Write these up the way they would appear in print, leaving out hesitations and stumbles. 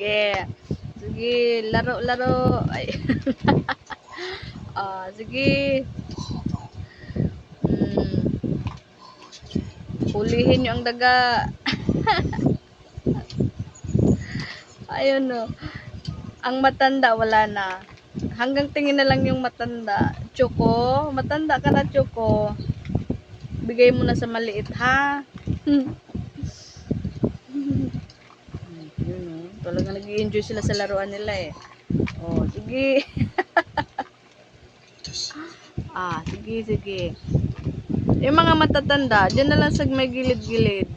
Sige. Sige, laro-laro. Ay. Sige. Hulihin nyo ang daga. Ayun no. Ang matanda, wala na. Hanggang tingin na lang yung matanda. Choco, matanda ka na, Choco. Bigay mo na sa maliit, ha? Yun no. Talagang nag-i-enjoy sila sa laruan nila eh. Oh, sige. Sige, sige. Yung mga matatanda, dyan na lang sa may gilid-gilid.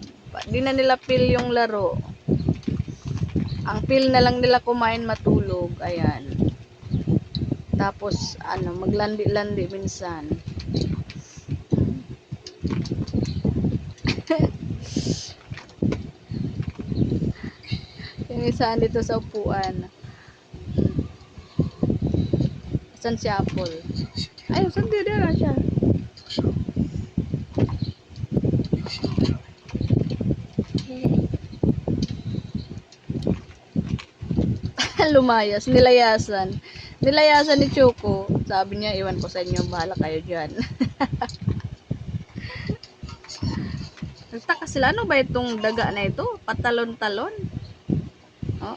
Di na nila feel yung laro. Ang feel na lang nila kumain, matulog. Ayan. Tapos, maglandi-landi minsan. Yung isa dito sa upuan. Saan si Apple? Ay, saan dito siya? Lumayas, nilayasan. Nilayasan ni Choco. Sabi niya, iwan ko sa inyo, bahala kayo dyan. Nagtaka sila, ano ba itong daga na ito? Patalon-talon? Oh.